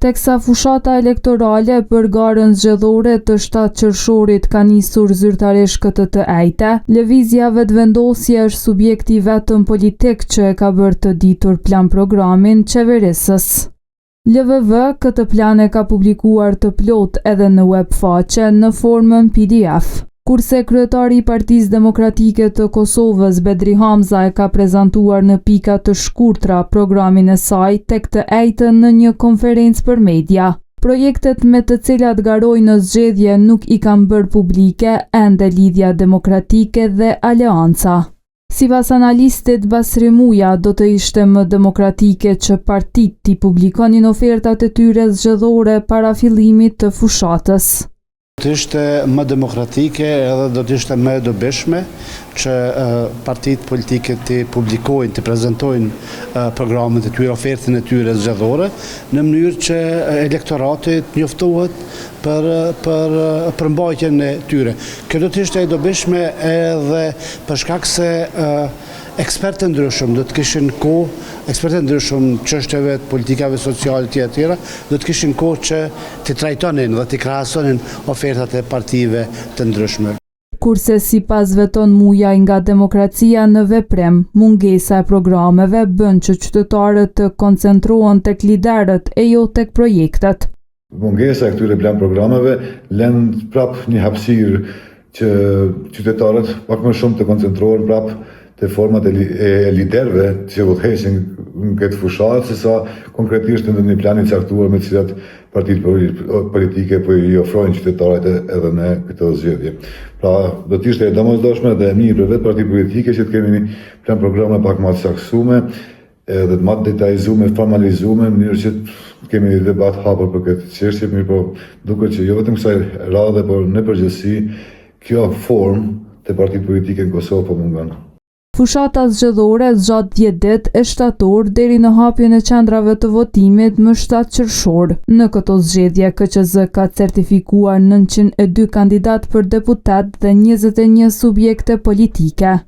Teksa fushata elektorale për garën zgjedhore të 7 qershorit ka nisur zyrtarisht këtë të ejte, lëvizja vetëvendosje është subjekti vetëm politik që e ka bërë të ditur plan programin qeverisës. LVV këtë plan e ka publikuar të plot edhe në web faqe në formën PDF. Kurse kryetari i Partisë Demokratike të Kosovës Bedri Hamza e ka prezantuar në pika të shkurtra programin e saj tek të ejtën në një konferencë për media. Projektet me të cilat garojnë në zgjedhje nuk i kanë bërë publike ende Lidhja Demokratike dhe Aleanca. Sipas analistit Basri Muja, do të ishte më demokratike që partitë t'i publikonin ofertat e tyre zgjedhore para fillimit të fushatës. Do të ishte më demokratike edhe do të ishte më e dobishme që partitë politike të publikojnë, të prezentojnë programet e tyre, ofertën e tyre zgjedhore, në mënyrë që elektorati të njoftohet për përmbajtjen e tyre. Kjo do të ishte e dobishme edhe për shkak se ekspertë ndryshëm do të kishin kohë, ekspertë ndryshëm çështjeve të politikave sociale të tjera, do të kishin kohë që të trajtonin dhe të krahasonin ofertat e partive të ndryshme. Kurse sipas veton Muja nga demokracia në veprim, mungesa e programeve bën që qytetarët të koncentrohen tek liderët e jo tek projektet. Mungesa e këtyre plan programeve lën prap një hapësirë që qytetarët pak më shumë të koncentrohen prap të format e liderëve që udhëheqin në këtë fushatë, sesa konkretisht në një plan i caktuar me të cilat partitë politike po i ofrojnë qytetarët edhe në këtë zgjedhje. Pra, do të ishte e domosdoshme dhe e mirë për vetë partitë politike që të kemi një plan programe pak më të saktuar, edhe më të detajzuar, formalizuar, në mënyrë që të kemi një debat hapur për këtë çështje, mirë po duket që jo vetëm kësaj radhe, por në përgjithësi kjo formë të partitë politike në Kosovë po mungon. Fushata zgjedhore zgjat 10 ditë e shtator deri në hapjen e qendrave të votimit më 7 qershor. Në këto zgjedhje KQZ ka certifikuar 902 kandidat për deputet dhe 21 subjekte politike.